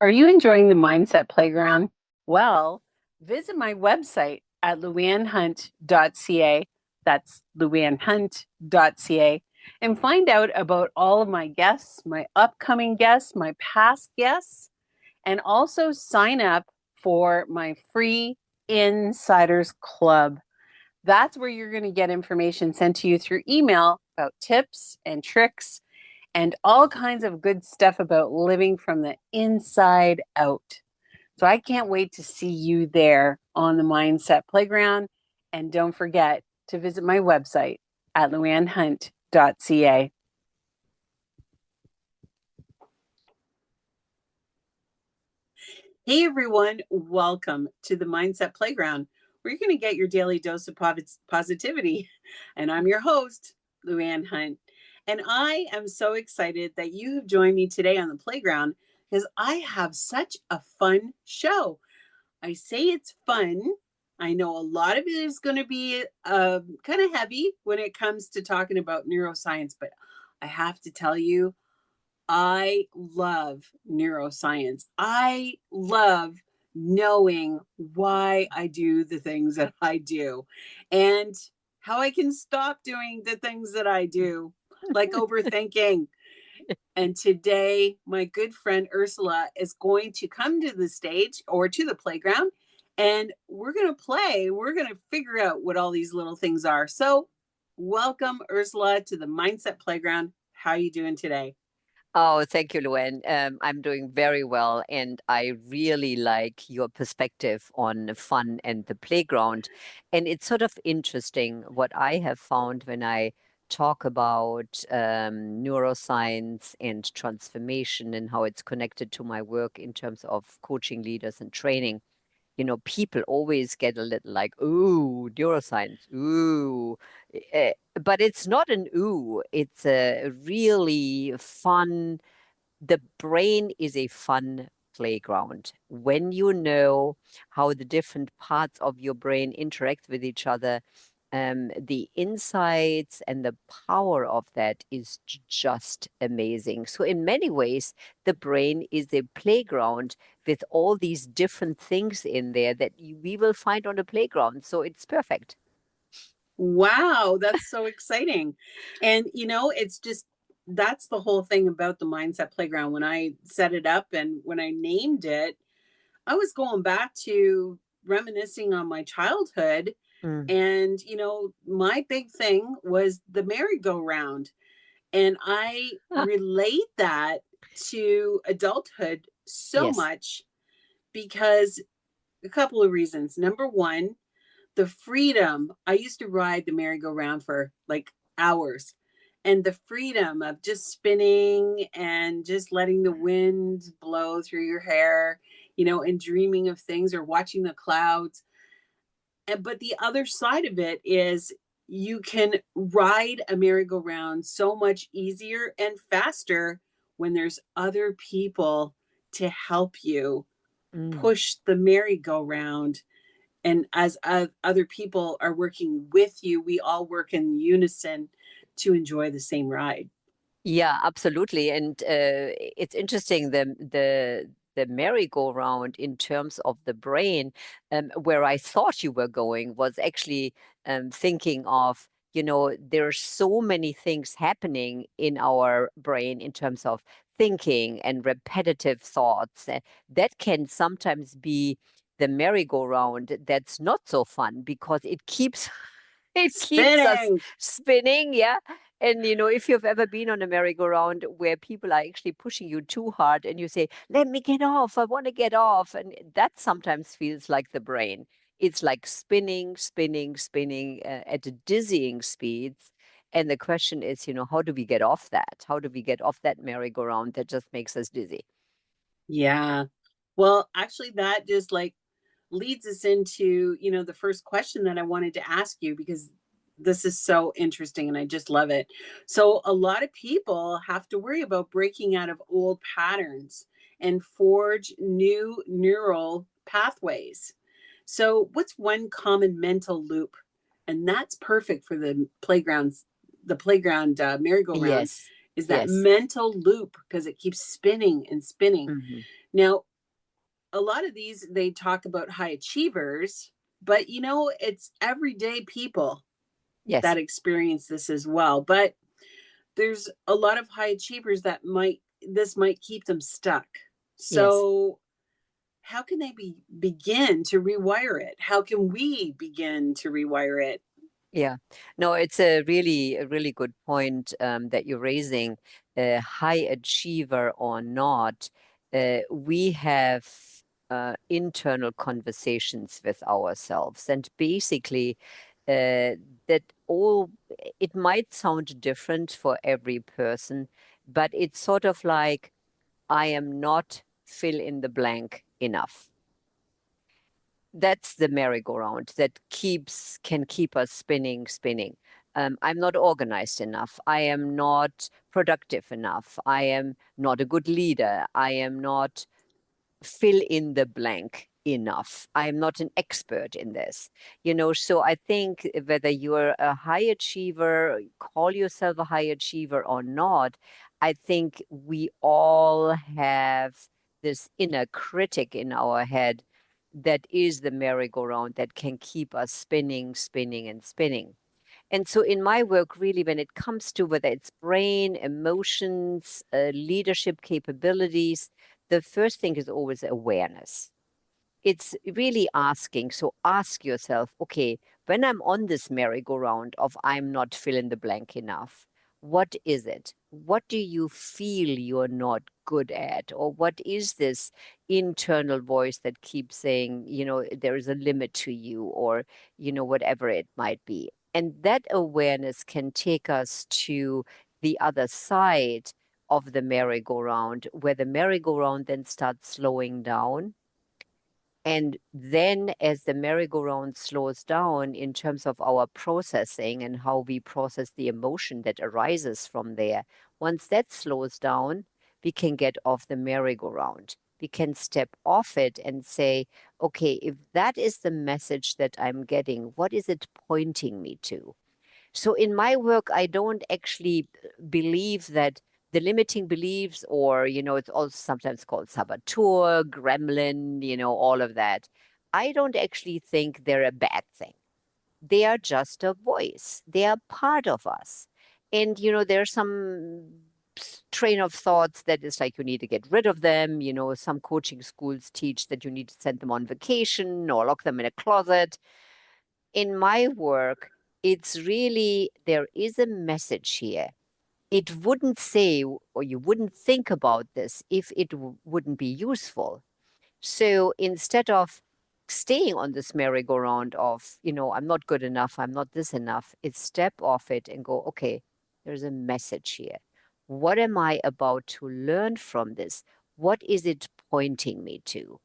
Are you enjoying the Mindset Playground? Well, visit my website at louannehunt.ca. That's louannehunt.ca. And find out about all of my guests, my upcoming guests, my past guests, and also sign up for my free Insiders Club. That's where you're going to get information sent to you through email about tips and tricks and all kinds of good stuff about living from the inside out. So I can't wait to see you there on the Mindset Playground. And don't forget to visit my website at louannehunt.ca. Hey everyone, welcome to the Mindset Playground, where you're going to get your daily dose of positivity. And I'm your host, LouAnne Hunt. And I am so excited that you have joined me today on the playground because I have such a fun show. I say it's fun. I know a lot of it is going to be kind of heavy when it comes to talking about neuroscience, but I have to tell you, I love neuroscience. I love knowing why I do the things that I do and how I can stop doing the things that I do, like overthinking. And today, my good friend Ursula is going to come to the stage or to the playground, and we're going to play. We're going to figure out what all these little things are. So, welcome, Ursula, to the Mindset Playground. How are you doing today? Oh, thank you, Luann. I'm doing very well, and I really like your perspective on fun and the playground. And it's sort of interesting what I have found when I talk about neuroscience and transformation and how it's connected to my work in terms of coaching leaders and training. People always get a little like, ooh, neuroscience, ooh. But it's not an ooh, it's a really fun, the brain is a fun playground. When you know how the different parts of your brain interact with each other, the insights and the power of that is just amazing. So, in many ways, the brain is a playground with all these different things in there that we will find on the playground. So, it's perfect. Wow, that's so exciting. And it's just that's the whole thing about the Mindset Playground. When I set it up and when I named it, I was going back to reminiscing on my childhood. Mm. And, my big thing was the merry-go-round. And I Ah, relate that to adulthood so yes. much because a couple of reasons. Number one, the freedom. I used to ride the merry-go-round for like hours. And the freedom of just spinning and just letting the wind blow through your hair, and dreaming of things or watching the clouds. But the other side of it is you can ride a merry-go-round so much easier and faster when there's other people to help you Mm. push the merry-go-round. And as other people are working with you, we all work in unison to enjoy the same ride. Yeah, absolutely. And it's interesting the merry-go-round in terms of the brain, where I thought you were going was actually thinking of, there are so many things happening in our brain in terms of thinking and repetitive thoughts. That can sometimes be the merry-go-round that's not so fun because it keeps it keeps us Spinning. spinning, yeah. And if you've ever been on a merry-go-round where people are actually pushing you too hard and you say, let me get off, I want to get off. And that sometimes feels like the brain. It's like spinning, spinning, spinning at dizzying speeds. And the question is, how do we get off that? How do we get off that merry-go-round that just makes us dizzy? Yeah. Well, actually, that just like leads us into, the first question that I wanted to ask you because this is so interesting and I just love it. So, a lot of people have to worry about breaking out of old patterns and forge new neural pathways. So, what's one common mental loop? And that's perfect for the playground merry-go-round Yes, is that yes. mental loop because it keeps spinning and spinning. Hmm. Now, a lot of these, they talk about high achievers, but it's everyday people Yes, that experience this as well. But there's a lot of high achievers that might keep them stuck. yes. So how can they begin to rewire it? How can we begin to rewire it? Yeah, no, it's a really good point that you're raising. High achiever or not, we have internal conversations with ourselves, and basically, that all it might sound different for every person, but it's sort of like I am not fill in the blank enough. That's the merry-go-round that can keep us spinning. I'm not organized enough. I am not productive enough. I am not a good leader. I am not fill in the blank enough. I am not an expert in this. So I think whether you're a high achiever, call yourself a high achiever or not, I think we all have this inner critic in our head that is the merry-go-round that can keep us spinning. And so in my work, really, when it comes to whether it's brain, emotions, leadership capabilities, the first thing is always awareness. It's really asking. So ask yourself, okay, when I'm on this merry-go-round of I'm not fill in the blank enough, what is it? What do you feel you're not good at? Or what is this internal voice that keeps saying, there is a limit to you, or, whatever it might be? And that awareness can take us to the other side of the merry-go-round, where the merry-go-round then starts slowing down. And then, as the merry-go-round slows down in terms of our processing and how we process the emotion that arises from there, once that slows down, we can get off the merry-go-round. We can step off it and say, okay, if that is the message that I'm getting, what is it pointing me to? So in my work, I don't actually believe that the limiting beliefs, or, it's also sometimes called saboteur, gremlin, all of that. I don't actually think they're a bad thing. They are just a voice. They are part of us. And, there's some train of thoughts that is like you need to get rid of them. Some coaching schools teach that you need to send them on vacation or lock them in a closet. In my work, it's really, there is a message here. It wouldn't say, or you wouldn't think about this if it wouldn't be useful. So instead of staying on this merry-go-round of, I'm not good enough, I'm not this enough, it's step off it and go, okay, there's a message here. What am I about to learn from this? What is it pointing me to?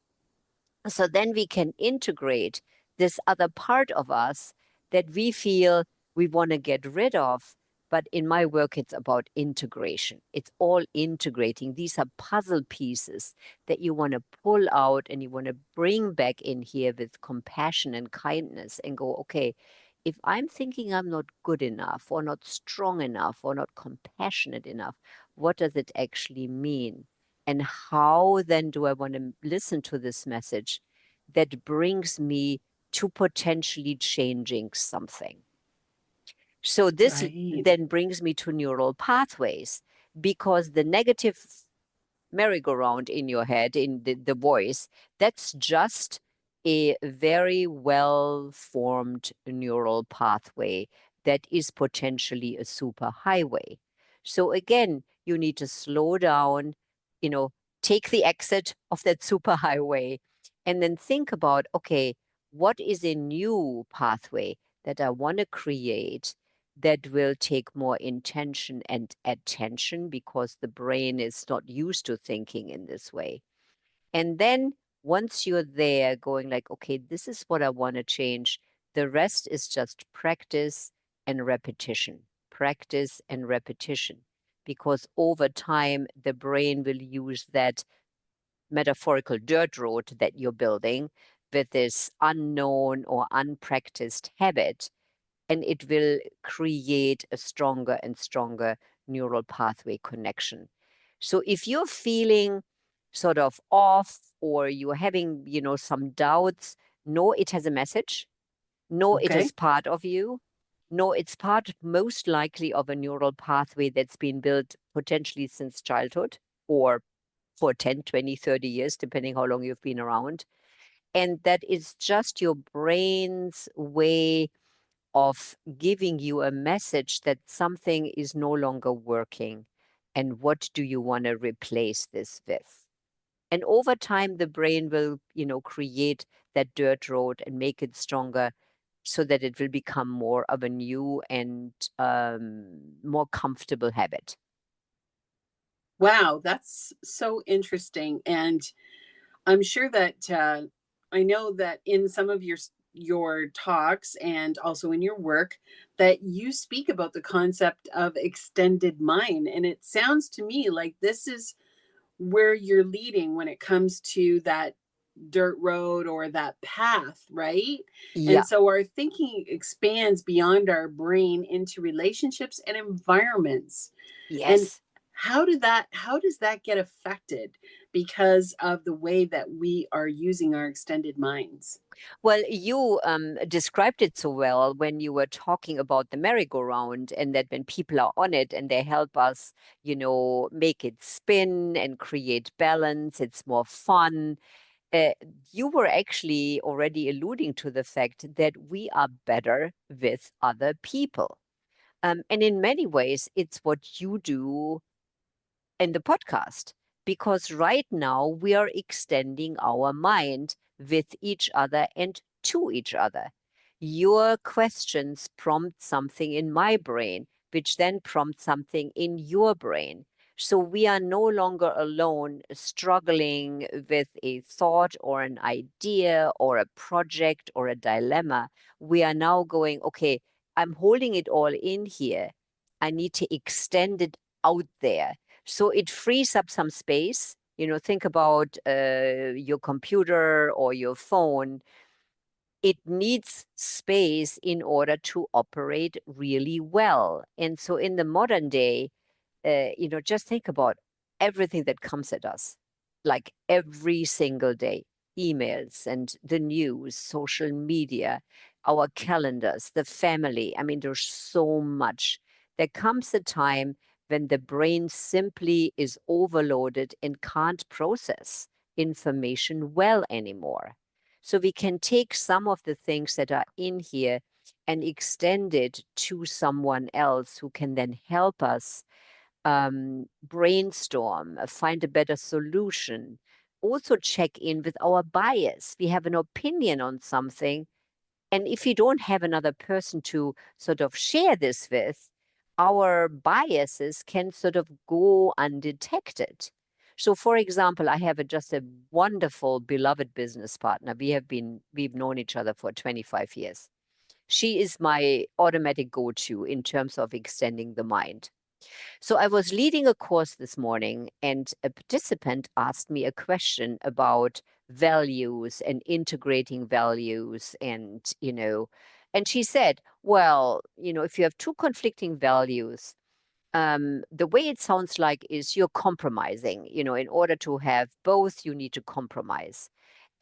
So then we can integrate this other part of us that we feel we want to get rid of. But in my work, it's about integration. It's all integrating. These are puzzle pieces that you want to pull out and you want to bring back in here with compassion and kindness and go, okay, if I'm thinking I'm not good enough or not strong enough or not compassionate enough, what does it actually mean? And how then do I want to listen to this message that brings me to potentially changing something? So this Right. then brings me to neural pathways, because the negative merry-go-round in your head, in the voice, that's just a very well-formed neural pathway that is potentially a superhighway. So again, you need to slow down, you know, take the exit of that superhighway, and then think about, okay, what is a new pathway that I want to create that will take more intention and attention, because the brain is not used to thinking in this way. And then once you're there going like, okay, this is what I want to change, the rest is just practice and repetition, because over time, the brain will use that metaphorical dirt road that you're building with this unknown or unpracticed habit, and it will create a stronger and stronger neural pathway connection. So if you're feeling sort of off or you're having, some doubts, know it has a message. No, it Okay. is part of you. No, it's part most likely of a neural pathway that's been built potentially since childhood or for 10, 20, 30 years, depending how long you've been around. And that is just your brain's way of giving you a message that something is no longer working. And what do you want to replace this with? And over time, the brain will, create that dirt road and make it stronger so that it will become more of a new and more comfortable habit. Wow, that's so interesting. And I'm sure that I know that in some of your talks and also in your work that you speak about the concept of extended mind, and it sounds to me like this is where you're leading when it comes to that dirt road or that path, right? Yeah. And so our thinking expands beyond our brain into relationships and environments. And Yes. how does that get affected because of the way that we are using our extended minds? Well, you described it so well when you were talking about the merry-go-round, and that when people are on it and they help us, make it spin and create balance, it's more fun. Uh, you were actually already alluding to the fact that we are better with other people. And in many ways, it's what you do in the podcast, because right now we are extending our mind with each other and to each other. Your questions prompt something in my brain, which then prompts something in your brain. So we are no longer alone struggling with a thought or an idea or a project or a dilemma. We are now going, okay, I'm holding it all in here. I need to extend it out there. So it frees up some space. Think about your computer or your phone. It needs space in order to operate really well. And so in the modern day, just think about everything that comes at us, like every single day, emails and the news, social media, our calendars, the family. I mean, there's so much. There comes a time when the brain simply is overloaded and can't process information well anymore. So we can take some of the things that are in here and extend it to someone else who can then help us brainstorm, find a better solution, also check in with our bias. We have an opinion on something. And if you don't have another person to sort of share this with, our biases can sort of go undetected. So, for example, I have just a wonderful, beloved business partner. We've known each other for 25 years. She is my automatic go-to in terms of extending the mind. So I was leading a course this morning, and a participant asked me a question about values and integrating values. And she said, well, if you have two conflicting values, the way it sounds like is you're compromising. In order to have both, you need to compromise.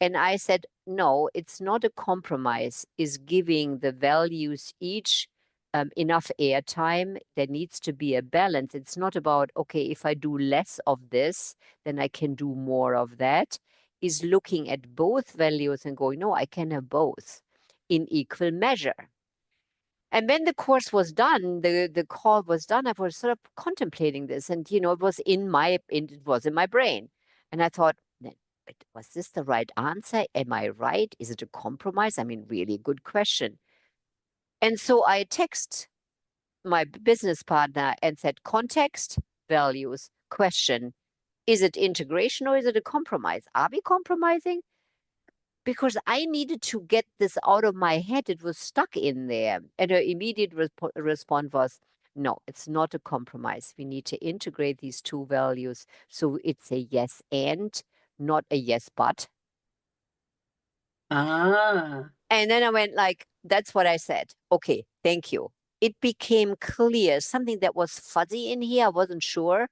And I said, no, it's not a compromise, is giving the values each enough airtime. There needs to be a balance. It's not about, okay, if I do less of this, then I can do more of that. Is looking at both values and going, no, I can have both in equal measure. And when the course was done, the call was done, I was sort of contemplating this, and it was in my brain. And I thought, was this the right answer? Am I right? Is it a compromise? I mean, really good question. And so I text my business partner and said, context, values, question. Is it integration or is it a compromise? Are we compromising? Because I needed to get this out of my head. It was stuck in there. And her immediate response was, no, it's not a compromise. We need to integrate these two values. So it's a yes and, not a yes but. Ah, And then I went like, that's what I said. Okay, thank you. It became clear, something that was fuzzy in here. I wasn't sure.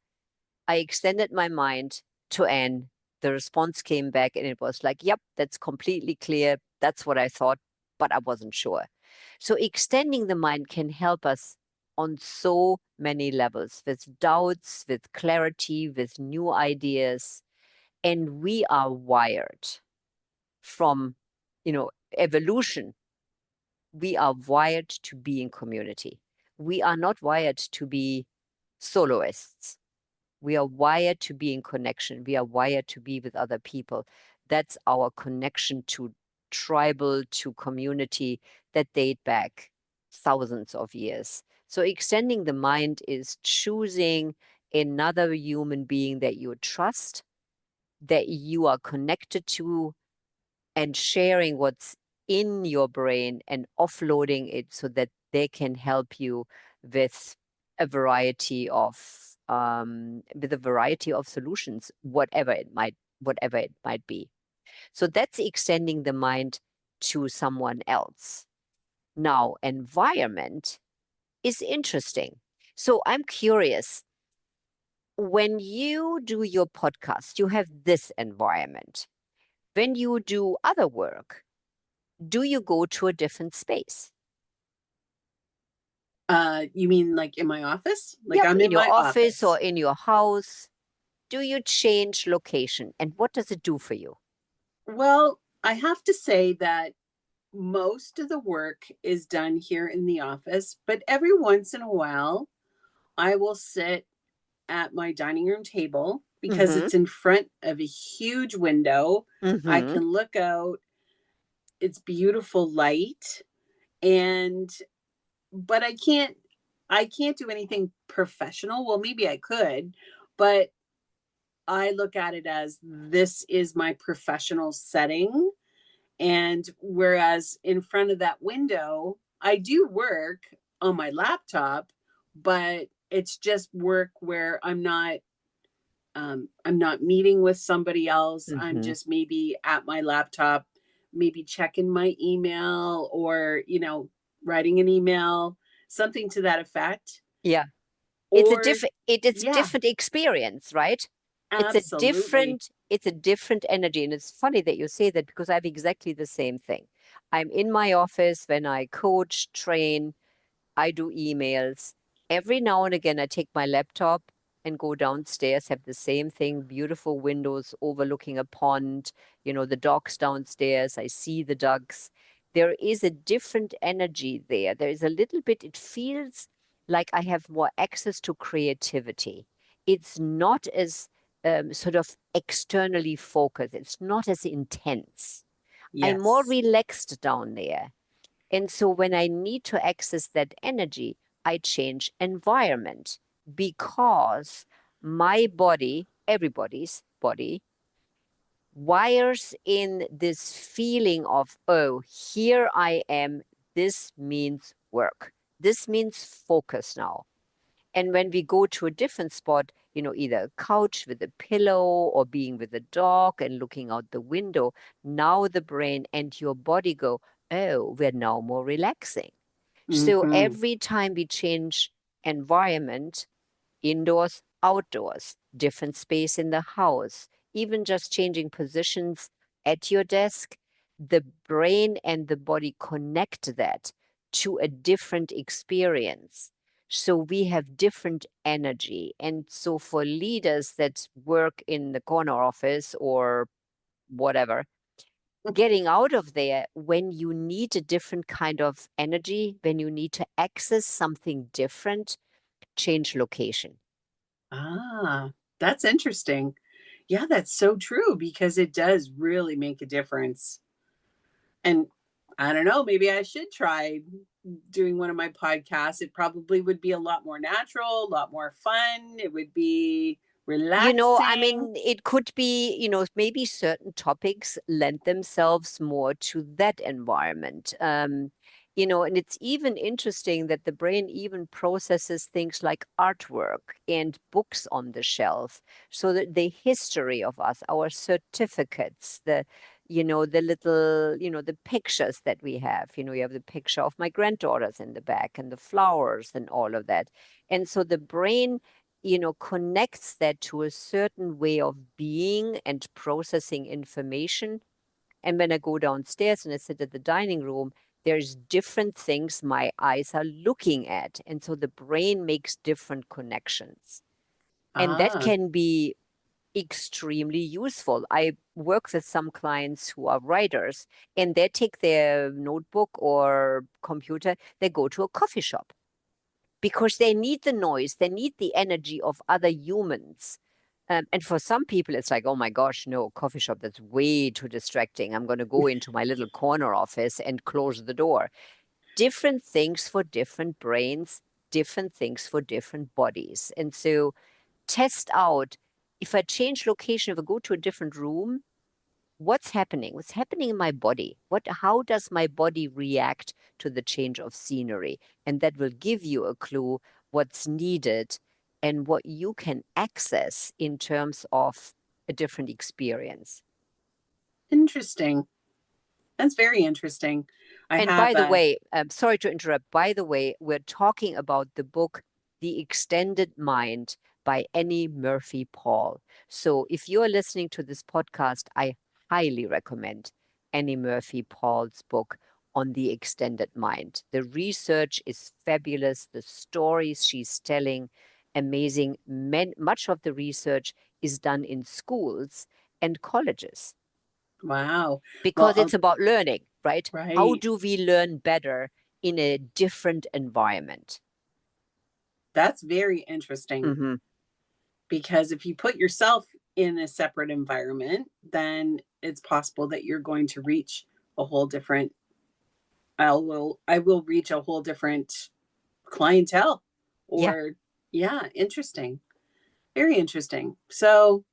I extended my mind to Anne. The response came back and it was like, yep, that's completely clear. That's what I thought, but I wasn't sure. So extending the mind can help us on so many levels with doubts, with clarity, with new ideas. And we are wired from, evolution. We are wired to be in community. We are not wired to be soloists. We are wired to be in connection. We are wired to be with other people. That's our connection to tribal, to community that date back thousands of years. So extending the mind is choosing another human being that you trust, that you are connected to, and sharing what's in your brain and offloading it so that they can help you with a variety of solutions, whatever it might be. So that's extending the mind to someone else. Now, environment is interesting. So I'm curious, when you do your podcast, you have this environment. When you do other work, do you go to a different space? You mean like in my office? Like Yep, I'm in in your my office or office. in your house. Do you change location? And what does it do for you? Well, I have to say that most of the work is done here in the office, but every once in a while, I will sit at my dining room table because Mm-hmm. it's in front of a huge window. I Mm-hmm. can look out, it's beautiful light, and but I can't do anything professional. Well, maybe I could, but I look at it as this is my professional setting. And whereas in front of that window, I do work on my laptop, but it's just work where I'm not meeting with somebody else. I'm Mm-hmm. just maybe at my laptop, maybe checking my email or, writing an email, something to that effect. Yeah. Or It's a yeah, different experience, right? absolutely. It's a different energy. And it's funny that you say that because I have exactly the same thing. I'm in my office when I coach, train, I do emails. Every now and again, I take my laptop and go downstairs, have the same thing, beautiful windows overlooking a pond, the dogs downstairs. I see the ducks. There is a different energy there. There is a little bit, it feels like I have more access to creativity. It's not as sort of externally focused, it's not as intense. I'm more Yes. relaxed down there. And so when I need to access that energy, I change environment because my body, everybody's body, wires in this feeling of, oh, here I am. This means work. This means focus now. And when we go to a different spot, either a couch with a pillow or being with a dog and looking out the window, now the brain and your body go, oh, we're now more relaxing. So Hmm. every time we change environment, indoors, outdoors, different space in the house, even just changing positions at your desk, the brain and the body connect that to a different experience. So we have different energy. And so for leaders that work in the corner office or whatever, getting out of there when you need a different kind of energy, when you need to access something different, change location. Ah, that's interesting. Yeah, that's so true because it does really make a difference. And I don't know, maybe I should try doing one of my podcasts. It probably would be a lot more natural, a lot more fun. It would be I relaxing. mean, it could be, maybe certain topics lend themselves more to that environment. And it's even interesting that the brain even processes things like artwork and books on the shelf. So that the history of us, our certificates, the little, the pictures that we have, you have the picture of my granddaughters in the back and the flowers and all of that. And so the brain connects that to a certain way of being and processing information. And when I go downstairs and I sit at the dining room, there's different things my eyes are looking at. And so the brain makes different connections. And that Ah, can be extremely useful. I work with some clients who are writers, and they take their notebook or computer, they go to a coffee shop because they need the noise, they need the energy of other humans. And for some people, it's like, oh my gosh, no, coffee shop, that's way too distracting. I'm going to go into my little corner office and close the door. Different things for different brains, different things for different bodies. And so test out, if I change location, if I go to a different room, what's happening? What's happening in my body? How does my body react to the change of scenery? And that will give you a clue what's needed and what you can access in terms of a different experience. interesting. That's very interesting. I And have by the way, sorry to interrupt. By the way, we're talking about the book, The Extended Mind by Annie Murphy Paul. So if you're listening to this podcast, I highly recommend Annie Murphy Paul's book on the extended mind. The research is fabulous. The stories she's telling, amazing. Much of the research is done in schools and colleges wow. Well, because it's about learning, right? How right. do we learn better in a different environment? That's very interesting Mm-hmm. because if you put yourself in a separate environment, then it's possible that you're going to reach a whole different I will reach a whole different clientele Yeah. or yeah, interesting. Very interesting. So,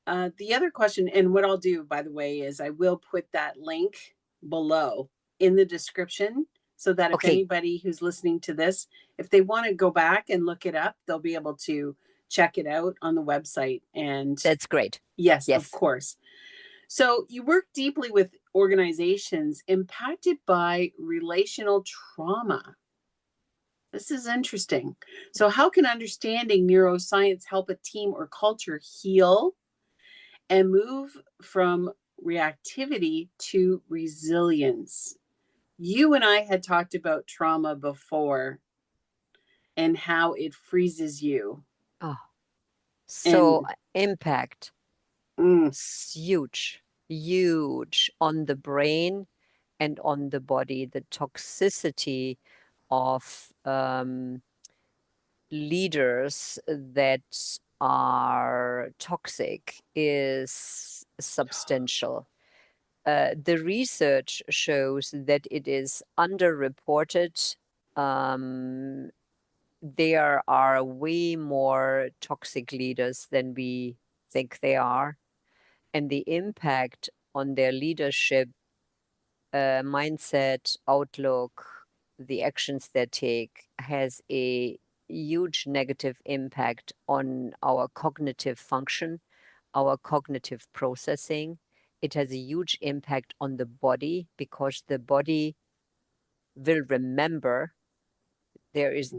the other question, and what I'll do, by the way, is I will put that link below in the description so that if Okay. anybody who's listening to this, if they want to go back and look it up, they'll be able to check it out on the website. And That's great. yes, of Yes. course. So you work deeply with organizations impacted by relational trauma. This is interesting. So, how can understanding neuroscience help a team or culture heal and move from reactivity to resilience? You and I had talked about trauma before and how it freezes you. Oh, so And impact, mm, huge, huge on the brain and on the body. The toxicity of leaders that are toxic is substantial. The research shows that it is underreported. Um, there are way more toxic leaders than we think they are, and the impact on their leadership, mindset, outlook, the actions they take has a huge negative impact on our cognitive function, our cognitive processing. It has a huge impact on the body because the body will remember. There is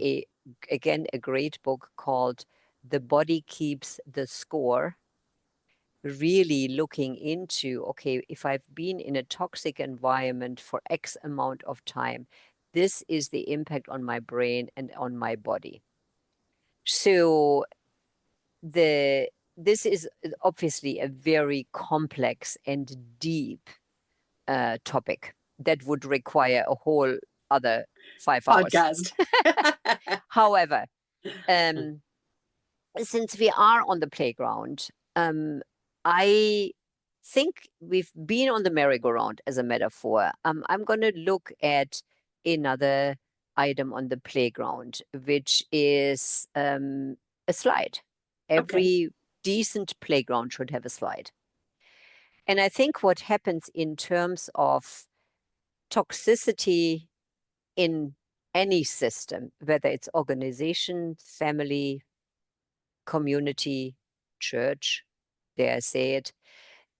again, a great book called The Body Keeps the Score, really looking into, okay, if I've been in a toxic environment for X amount of time, this is the impact on my brain and on my body. So this is obviously a very complex and deep topic that would require a whole other 5 hours. podcast. However, um, since we are on the playground, I think we've been on the merry-go-round as a metaphor. I'm going to look at another item on the playground, which is a slide. Okay. Every decent playground should have a slide. And I think what happens in terms of toxicity in any system, whether it's organization, family, community, church, dare I say it,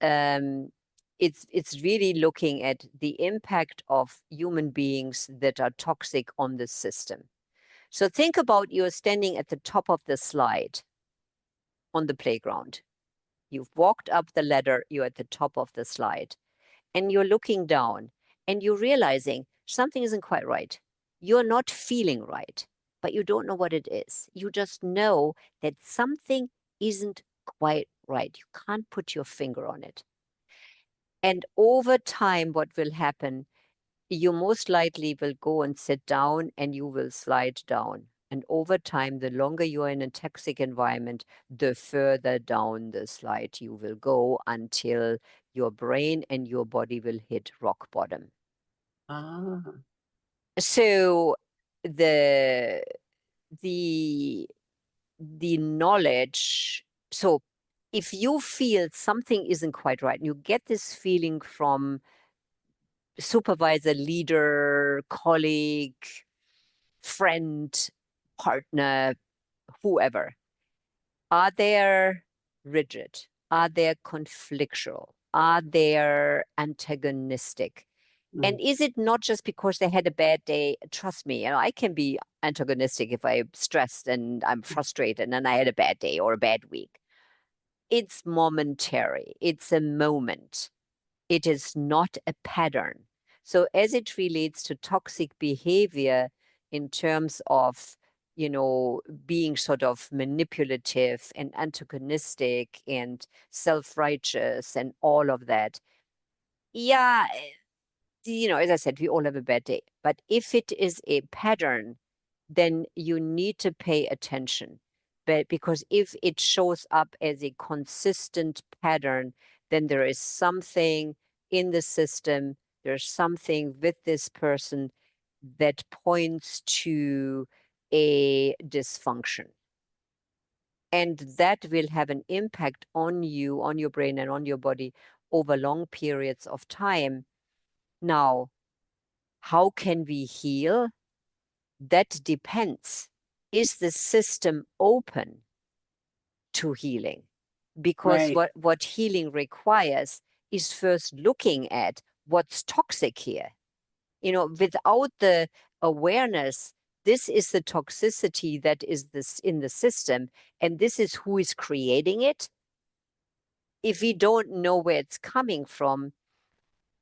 um, it's really looking at the impact of human beings that are toxic on the system. So think about you're standing at the top of the slide on the playground. You've walked up the ladder, you're at the top of the slide, and you're looking down and you're realizing something isn't quite right. You're not feeling right, but you don't know what it is. You just know that something isn't quite right. You can't put your finger on it. And over time, what will happen, you most likely will go and sit down and you will slide down. And over time, the longer you are in a toxic environment, the further down the slide you will go until your brain and your body will hit rock bottom. Ah, So the the the knowledge, so if you feel something isn't quite right, you get this feeling from supervisor, leader, colleague, friend, partner, whoever, are they rigid? Are they conflictual? Are they antagonistic? mm, And is it not just because they had a bad day? Trust me, I can be antagonistic if I'm stressed and I'm frustrated and I had a bad day or a bad week. It's momentary. It's a moment. It is not a pattern. So as it relates to toxic behavior in terms of, being sort of manipulative and antagonistic and self-righteous and all of that, yeah, as I said, we all have a bad day. But if it is a pattern, then you need to pay attention. But because if it shows up as a consistent pattern, then there is something in the system, there's something with this person that points to a dysfunction. And that will have an impact on you, on your brain, and on your body over long periods of time. Now, how can we heal? That depends. Is the system open to healing? Because right, what healing requires is first looking at what's toxic here. Without the awareness, this is the toxicity that is this in the system, and this is who is creating it. If we don't know where it's coming from,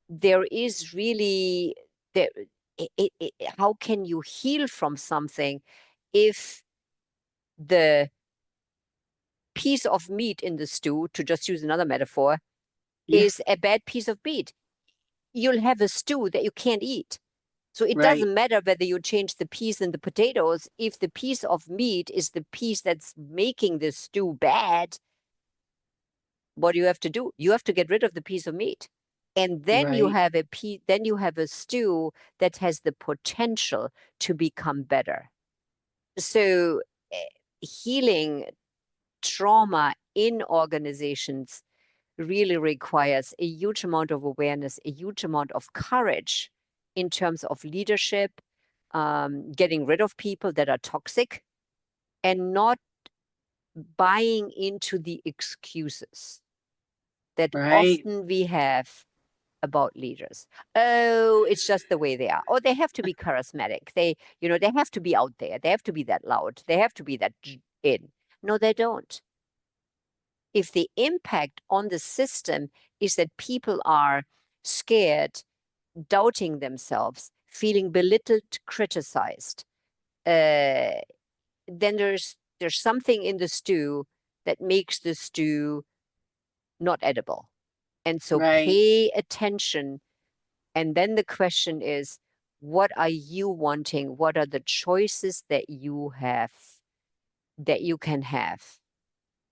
there is really there. How can you heal from something if the piece of meat in the stew, to just use another metaphor, yeah, is a bad piece of meat? You'll have a stew that you can't eat. So it right, doesn't matter whether you change the peas and the potatoes. If the piece of meat is the piece that's making the stew bad, what do you have to do? You have to get rid of the piece of meat. And then you right, have a stew that has the potential to become better. So healing trauma in organizations really requires a huge amount of awareness, a huge amount of courage in terms of leadership, getting rid of people that are toxic, and not buying into the excuses that right, often we have about leaders. Oh, it's just the way they are. Or they have to be charismatic. They have to be out there. They have to be that loud. They have to be that in. No, they don't. If the impact on the system is that people are scared, doubting themselves, feeling belittled, criticized, then there's something in the stew that makes the stew not edible. And so right, pay attention. And then the question is, what are you wanting? What are the choices that you have, that you can have?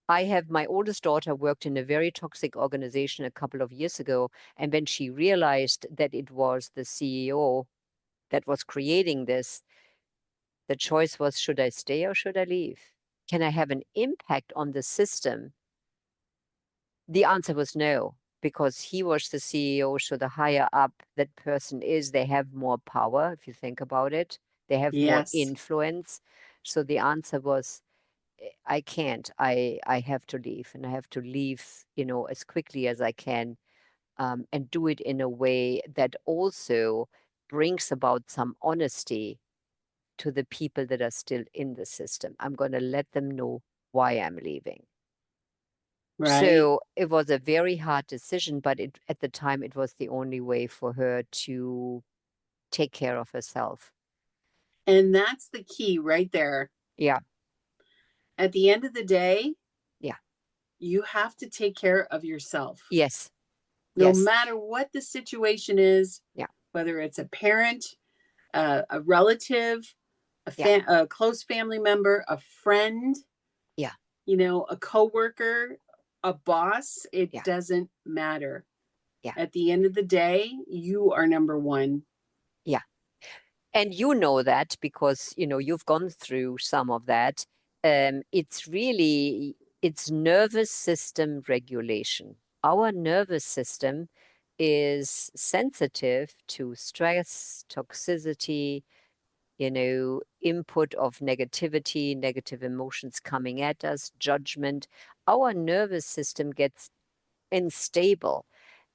My oldest daughter worked in a very toxic organization a couple of years ago. And when she realized that it was the CEO that was creating this, the choice was, should I stay or should I leave? Can I have an impact on the system? The answer was no, because he was the CEO. So the higher up that person is, they have more power. If you think about it, they have more yes, influence. So the answer was, I can't. I have to leave, and I have to leave, as quickly as I can, and do it in a way that also brings about some honesty to the people that are still in the system. I'm going to let them know why I'm leaving. Right. So it was a very hard decision, but at the time it was the only way for her to take care of herself. And that's the key right there. Yeah, At the end of the day, yeah, you have to take care of yourself. yes, No yes, matter what the situation is, yeah, whether it's a parent, a relative, yeah, a close family member, a friend, yeah, a coworker, a boss, it yeah, doesn't matter. yeah, At the end of the day, you are number one. yeah. And you know that because, you've gone through some of that. It's nervous system regulation. Our nervous system is sensitive to stress, toxicity, input of negativity, negative emotions coming at us, judgment. Our nervous system gets unstable.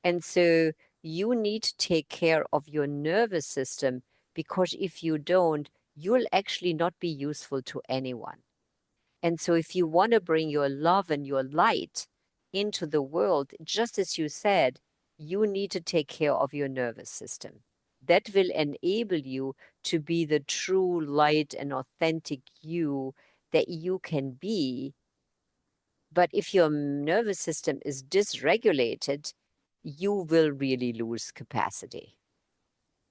And so you need to take care of your nervous system because if you don't, you'll actually not be useful to anyone. And so if you want to bring your love and your light into the world, just as you said, you need to take care of your nervous system. That will enable you to be the true light and authentic you that you can be. But if your nervous system is dysregulated, you will really lose capacity.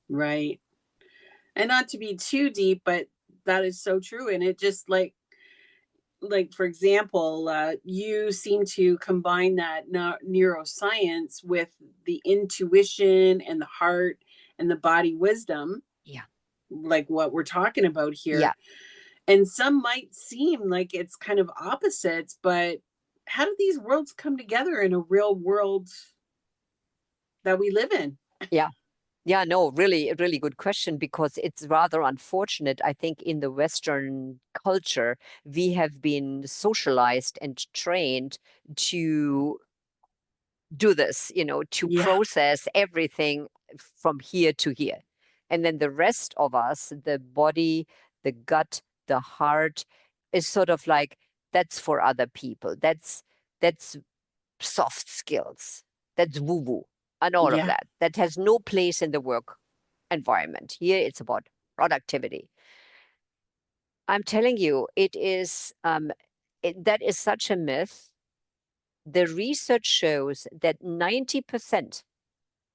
Right. And not to be too deep, but that is so true. And it just for example, you seem to combine that neuroscience with the intuition and the heart and the body wisdom, Yeah. like what we're talking about Yeah. here. And some might seem like it's kind of opposites, but how do these worlds come together in a real world that we live in? Yeah. Yeah, no, really, a really good question because it's rather unfortunate. I think in the Western culture, we have been socialized and trained to do this, to Yeah. process everything from here to here. And then the rest of us, the body, the gut, the heart, is sort of like that's for other people. That's soft skills. That's woo-woo and all of Yeah. that. That has no place in the work environment. Here it's about productivity. I'm telling you, that is such a myth. The research shows that 90%,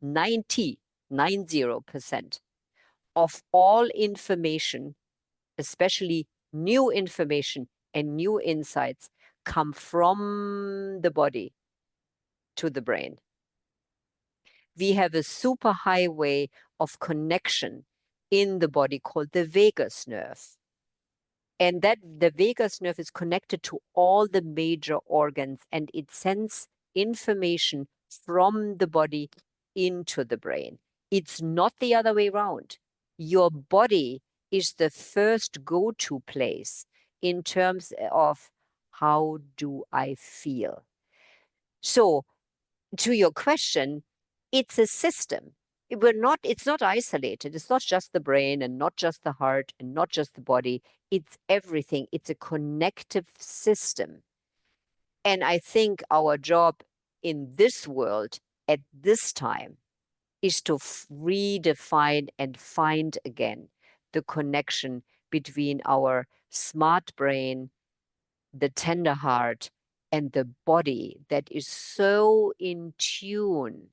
90% of all information, especially new information and new insights, come from the body to the brain. We have a superhighway of connection in the body called the vagus nerve. And that the vagus nerve is connected to all the major organs and it sends information from the body into the brain. It's not the other way around. Your body is the first go-to place in terms of how do I feel. So to your question, it's a system. It's not isolated. It's not just the brain and not just the heart and not just the body. It's everything. It's a connective system. And I think our job in this world at this time is to redefine and find again the connection between our smart brain, the tender heart, and the body that is so in tune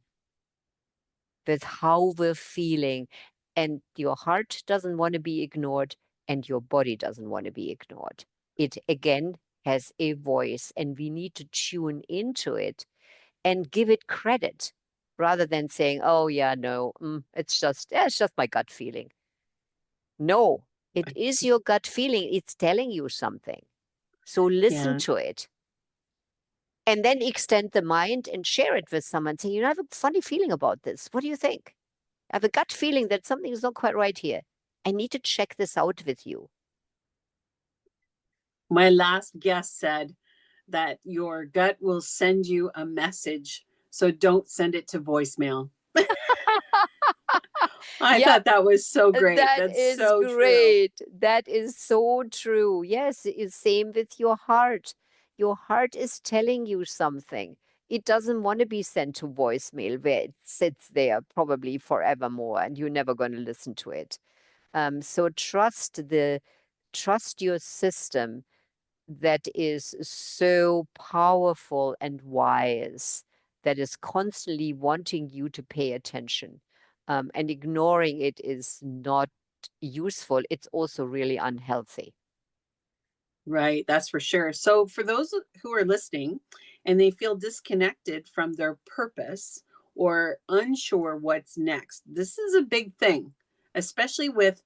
with how we're feeling. And your heart doesn't want to be ignored, and your body doesn't want to be ignored. It again has a voice, and we need to tune into it and give it credit rather than saying, oh, yeah, no, it's just my gut feeling. No, it is your gut feeling. It's telling you something. So listen Yeah. to it. And then extend the mind and share it with someone. Say, I have a funny feeling about this. What do you think? I have a gut feeling that something is not quite right here. I need to check this out with you. My last guest said that your gut will send you a message. So don't send it to voicemail. I Yeah, thought that was so great. that That's is so true. great. That is so true. Yes, it's same with your heart. Your heart is telling you something. It doesn't want to be sent to voicemail where it sits there probably forevermore and you're never going to listen to it. So trust your system that is so powerful and wise, that is constantly wanting you to pay attention. And ignoring it is not useful. It's also really unhealthy. Right, that's for sure. So, for those who are listening and they feel disconnected from their purpose or unsure what's next, this is a big thing, especially with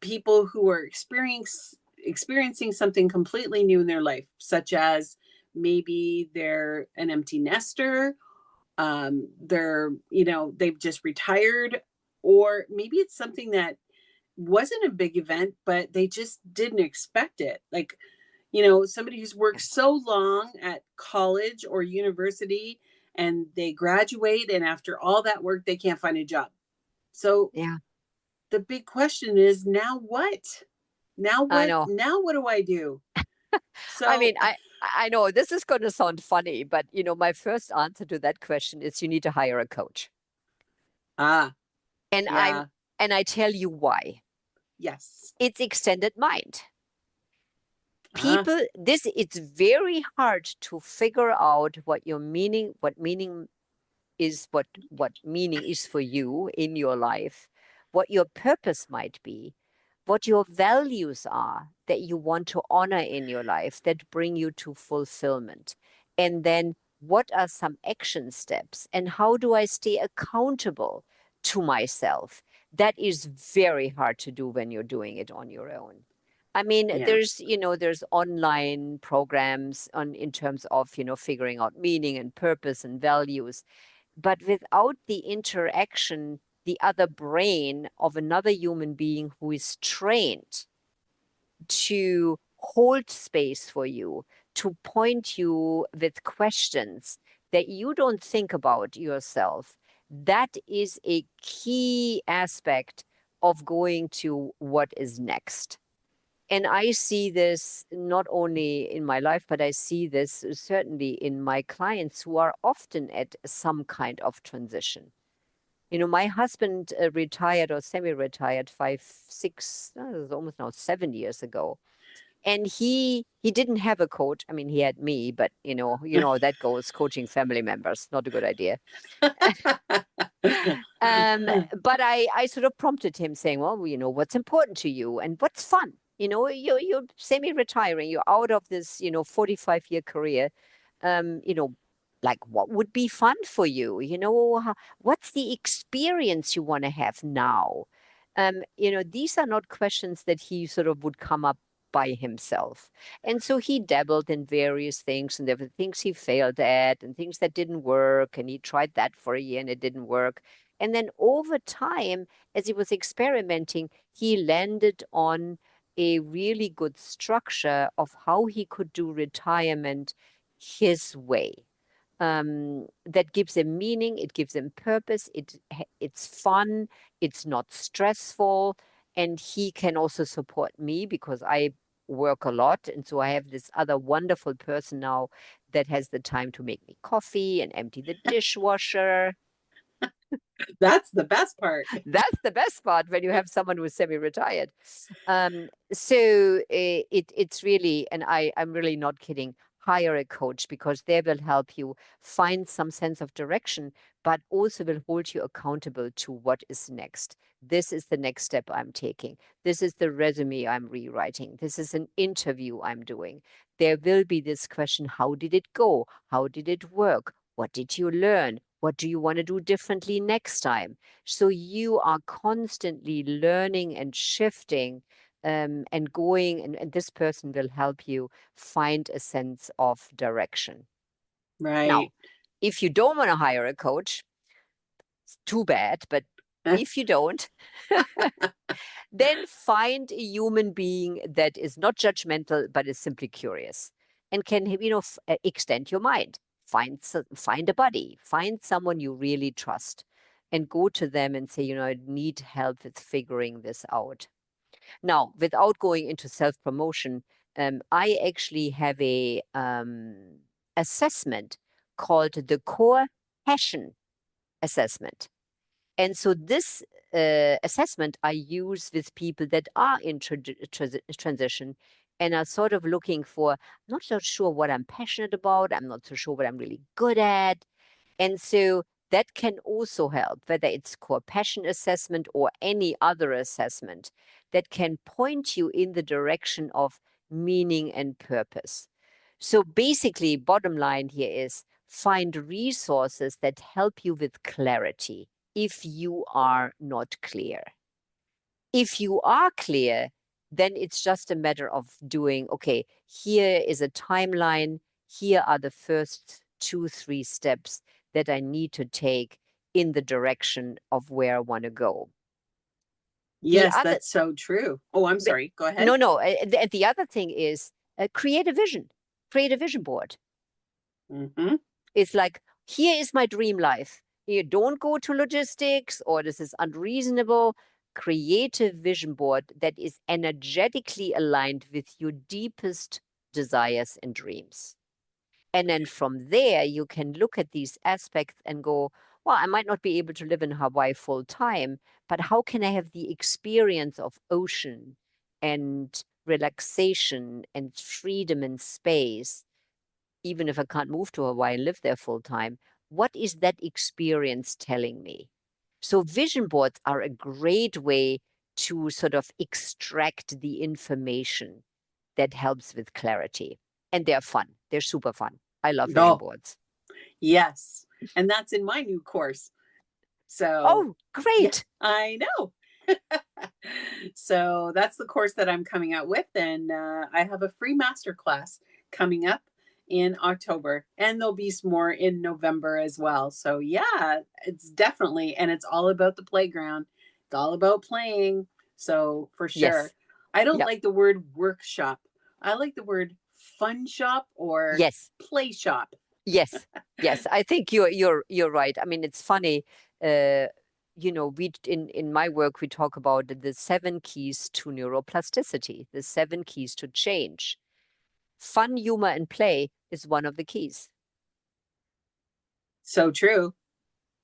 people who are experiencing something completely new in their life, such as maybe they're an empty nester, they've just retired, or maybe it's something that wasn't a big event, but they just didn't expect it. Like, somebody who's worked so long at college or university and they graduate, and after all that work, they can't find a job. So Yeah, the big question is, now what? Now I what? know. Now what do I do? I So, mean, I know this is going to sound funny, but my first answer to that question is you need to hire a coach. ah, And I'm yeah, and I tell you why. yes, It's extended mind. ah, People, this it's very hard to figure out what meaning is for you in your life, what your purpose might be, what your values are that you want to honor in your life that bring you to fulfillment. And then what are some action steps and how do I stay accountable to myself? That is very hard to do when you're doing it on your own. I mean, yeah, there's online programs on in terms of, figuring out meaning and purpose and values, but without the interaction, the other brain of another human being who is trained to hold space for you, to point you with questions that you don't think about yourself, that is a key aspect of going to what is next. And I see this not only in my life, but I see this certainly in my clients who are often at some kind of transition. My husband retired or semi-retired 5, 6, it was almost now 7 years ago, and he didn't have a coach. I mean, he had me, but how that goes. Coaching family members, not a good idea. But I sort of prompted him saying, well, what's important to you and what's fun? You're semi-retiring, you're out of this, 45-year career. Um, you know, like what would be fun for you? What's the experience you want to have now? These are not questions that he sort of would come up by himself. And so he dabbled in various things, and there were things he failed at and things that didn't work. And he tried that for a year and it didn't work. And then over time, as he was experimenting, he landed on a really good structure of how he could do retirement his way. That gives him meaning, it gives him purpose, it's fun, it's not stressful, and he can also support me because I work a lot. And so I have this other wonderful person now that has the time to make me coffee and empty the dishwasher. that's the best part. That's the best part when you have someone who's semi-retired. So it's really, and I'm really not kidding, hire a coach because they will help you find some sense of direction, but also will hold you accountable to what is next. This is the next step I'm taking. This is the resume I'm rewriting. This is an interview I'm doing. There will be this question, how did it go? How did it work? What did you learn? What do you want to do differently next time? So you are constantly learning and shifting and going, and this person will help you find a sense of direction. Now, Right. if you don't want to hire a coach, it's too bad, but if you don't, then find a human being that is not judgmental, but is simply curious and can, extend your mind. Find a buddy, find someone you really trust. and go to them and say, I need help with figuring this out. Now, without going into self-promotion, I actually have a assessment called the Core Passion Assessment. And so this assessment I use with people that are in transition and are sort of looking for, I'm not so sure what I'm passionate about, I'm not so sure what I'm really good at. And so that can also help, whether it's core passion assessment or any other assessment that can point you in the direction of meaning and purpose. So basically, bottom line here is find resources that help you with clarity if you are not clear. If you are clear, then it's just a matter of doing, okay, here is a timeline. Here are the first 2, 3 steps that I need to take in the direction of where I want to go. The Yes, other, that's so true. Oh, I'm sorry. Go ahead. no, the other thing is create a vision board. Mm-hmm. It's like, here is my dream life. You don't go to logistics or this is unreasonable. Creative vision board that is energetically aligned with your deepest desires and dreams. And then from there, you can look at these aspects and go, well, I might not be able to live in Hawaii full time, but how can I have the experience of ocean and relaxation and freedom and space, even if I can't move to Hawaii and live there full time? What is that experience telling me? So vision boards are a great way to sort of extract the information that helps with clarity. And they're fun. They're super fun. I love vision Oh, boards. yes. And that's in my new course. So, Oh, yeah, great. I know. So that's the course that I'm coming out with. And I have a free master class coming up in October. And there'll be some more in November as well. So, yeah, it's definitely, and it's all about the playground. It's all about playing. So, for sure. Yes. I don't Yeah. like the word workshop. I like the word fun shop or Yes. play shop. Yes. Yes. I think you're right. I mean, it's funny. Uh, we in my work we talk about the 7 keys to neuroplasticity, the 7 keys to change. Fun, humor, and play is one of the keys. So true.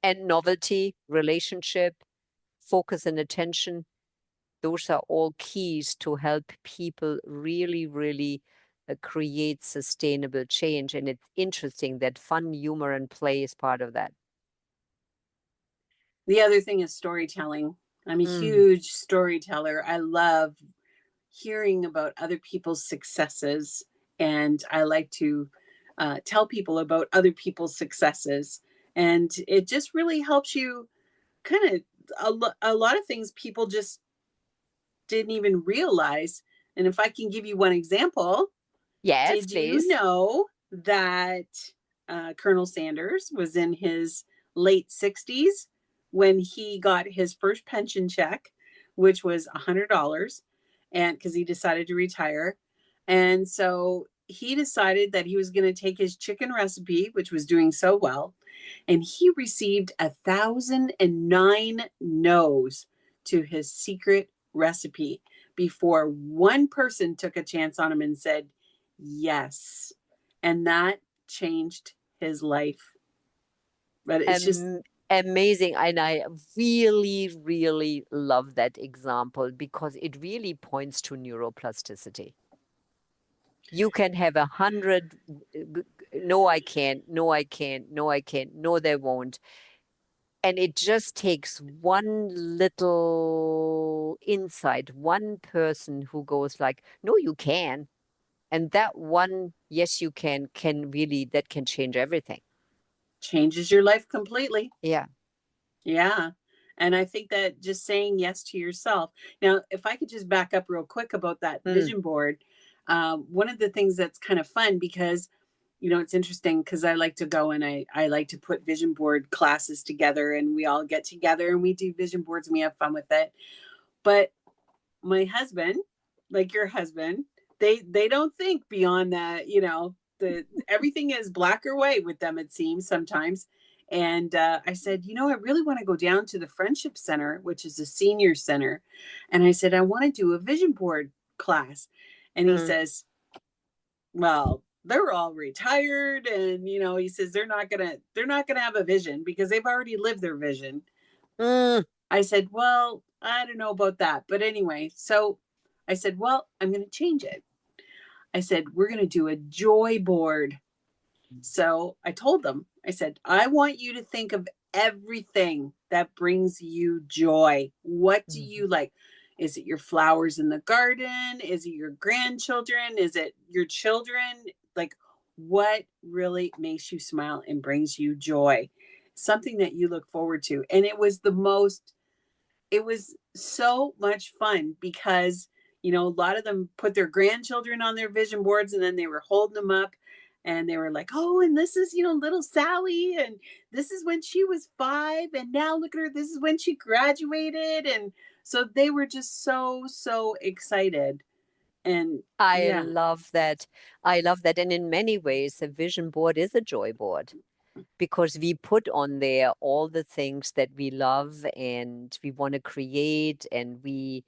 And novelty, relationship, focus and attention, those are all keys to help people really, really create sustainable change. And it's interesting that fun, humor, and play is part of that. The other thing is storytelling. I'm a Mm. huge storyteller. I love hearing about other people's successes, and I like to tell people about other people's successes. And it just really helps you kind of a lot of things people just didn't even realize. And if I can give you one example, Yes, did you please. know that Colonel Sanders was in his late 60s when he got his first pension check, which was $100, and because he decided to retire. And so he decided that he was going to take his chicken recipe, which was doing so well, and he received 1,009 no's to his secret recipe before one person took a chance on him and said, yes. And that changed his life. But it's just Amazing. And I really, really love that example because it really points to neuroplasticity. You can have 100, no, I can't, no, I can't, no, I can't, no, they won't. And it just takes one little insight, one person who goes like, no, you can. And that one, yes, you can really, that can change everything. changes your life completely. Yeah. Yeah. And I think that just saying yes to yourself. Now, if I could just back up real quick about that Mm. vision board, one of the things that's kind of fun because, it's interesting because I like to go and I like to put vision board classes together and we all get together and we do vision boards and we have fun with it. But my husband, like your husband, they don't think beyond that, the everything is black or white with them, it seems sometimes. And I said, I really want to go down to the Friendship Center, which is a senior center. And I said, I want to do a vision board class. And he Mm, says, well, they're all retired. And, he says, they're not going to have a vision because they've already lived their vision. mm, I said, well, I don't know about that. But anyway, so I said, well, I'm going to change it. I said, we're going to do a joy board. So I told them, I said, I want you to think of everything that brings you joy. What do mhm. you like? Is it your flowers in the garden? Is it your grandchildren? Is it your children? Like, what really makes you smile and brings you joy? Something that you look forward to. And it was so much fun because a lot of them put their grandchildren on their vision boards, and then they were holding them up, and they were like, oh, and this is little Sally, and this is when she was 5, and now look at her, this is when she graduated. And so they were just so excited. And I yeah. love that. I love that. And in many ways, a vision board is a joy board because we put on there all the things that we love and we want to create and we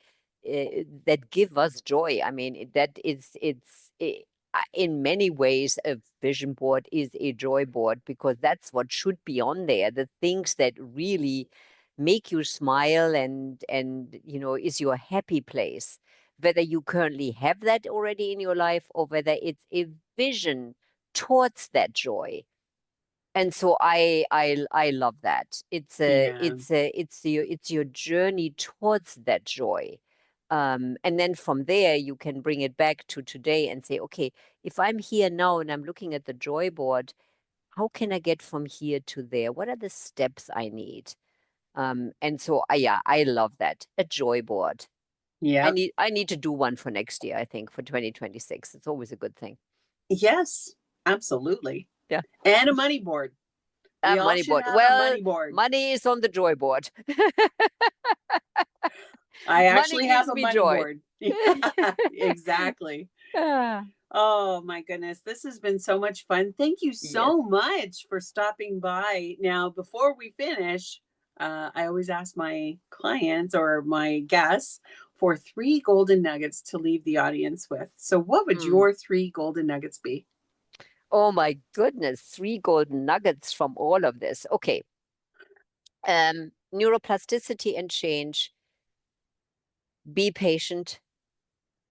that give us joy. I mean, that is in many ways a vision board is a joy board because that's what should be on there. The things that really make you smile and is your happy place. Whether you currently have that already in your life or whether it's a vision towards that joy. And so I love that. Yeah. It's your journey towards that joy. And then from there you can bring it back to today and say, okay, if I'm here now and I'm looking at the joy board, how can I get from here to there? What are the steps I need? And so yeah, I love that. A joy board. Yep. I need to do one for next year, I think, for 2026. It's always a good thing. Yes, absolutely. Yeah. And a money board. We all Money should board. have a Well, money board. money is on the joy board. I Money actually have gives a me money joy. board. Yeah, exactly. Ah, Oh my goodness, this has been so much fun. Thank you yes. so much for stopping by. Now, before we finish, I always ask my clients or my guests for 3 golden nuggets to leave the audience with. So, what would Mm. your 3 golden nuggets be? Oh my goodness, 3 golden nuggets from all of this. Okay. Neuroplasticity and change. Be patient.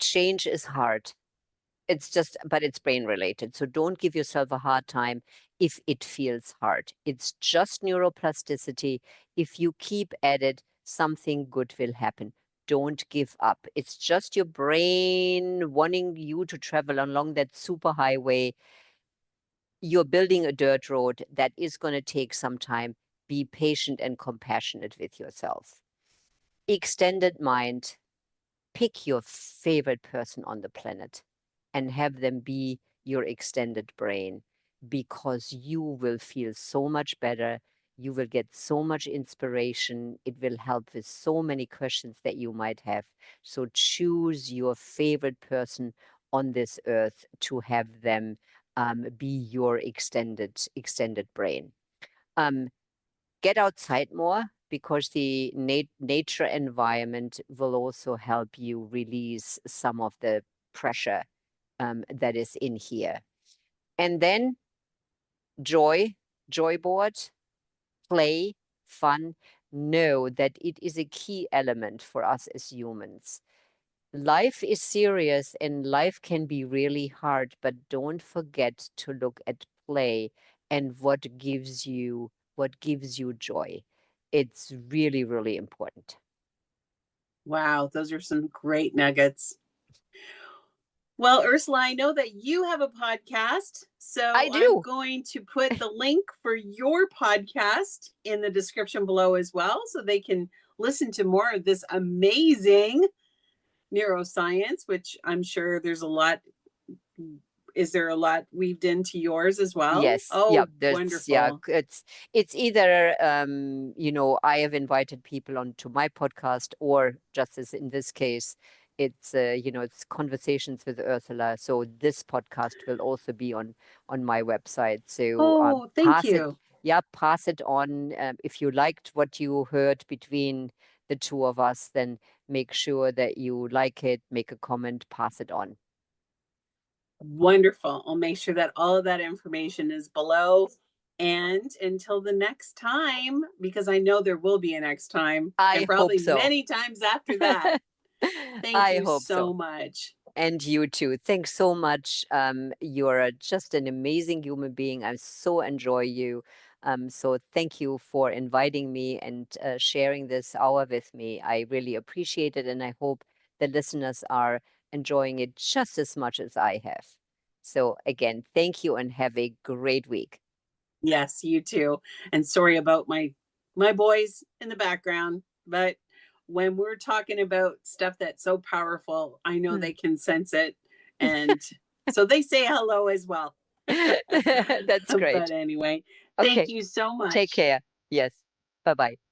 Change is hard. But it's brain related. So don't give yourself a hard time if it feels hard. It's just neuroplasticity. If you keep at it, something good will happen. Don't give up. It's just your brain wanting you to travel along that super highway. You're building a dirt road that is going to take some time. Be patient and compassionate with yourself. Extended mind. Pick your favorite person on the planet and have them be your extended brain because you will feel so much better. You will get so much inspiration. It will help with so many questions that you might have. So choose your favorite person on this earth to have them be your extended brain. Um, get outside more because the nature environment will also help you release some of the pressure that is in here. And then joy board, play, fun. Know that it is a key element for us as humans. Life is serious and life can be really hard, but don't forget to look at play and what gives you joy. It's really, really important. Wow, those are some great nuggets. Well, Ursula, I know that you have a podcast, I so I'm do. going to put the link for your podcast in the description below as well, so they can listen to more of this amazing neuroscience, which I'm sure there's a lot. Is there a lot weaved into yours as well? Yes, yeah, Oh, yeah, wonderful. it's either I have invited people onto my podcast or just as in this case, it's it's conversations with Ursula. So this podcast will also be on my website. So Oh, thank you. yeah, pass it on. If you liked what you heard between the two of us, then make sure that you like it, make a comment, pass it on. Wonderful. I'll make sure that all of that information is below. And until the next time, because I know there will be a next time, and I hope probably so. many times after that, thank I you hope so so. much. And you too. Thanks so much. You're just an amazing human being. I so enjoy you. So thank you for inviting me and sharing this hour with me. I really appreciate it, and I hope the listeners are enjoying it just as much as I have. So again, thank you and have a great week. Yes, you too. And sorry about my boys in the background, but when we're talking about stuff that's so powerful, I know Hmm. they can sense it. And so they say hello as well. That's But great. anyway, thank Okay, you so take much. care. Yes. Bye bye.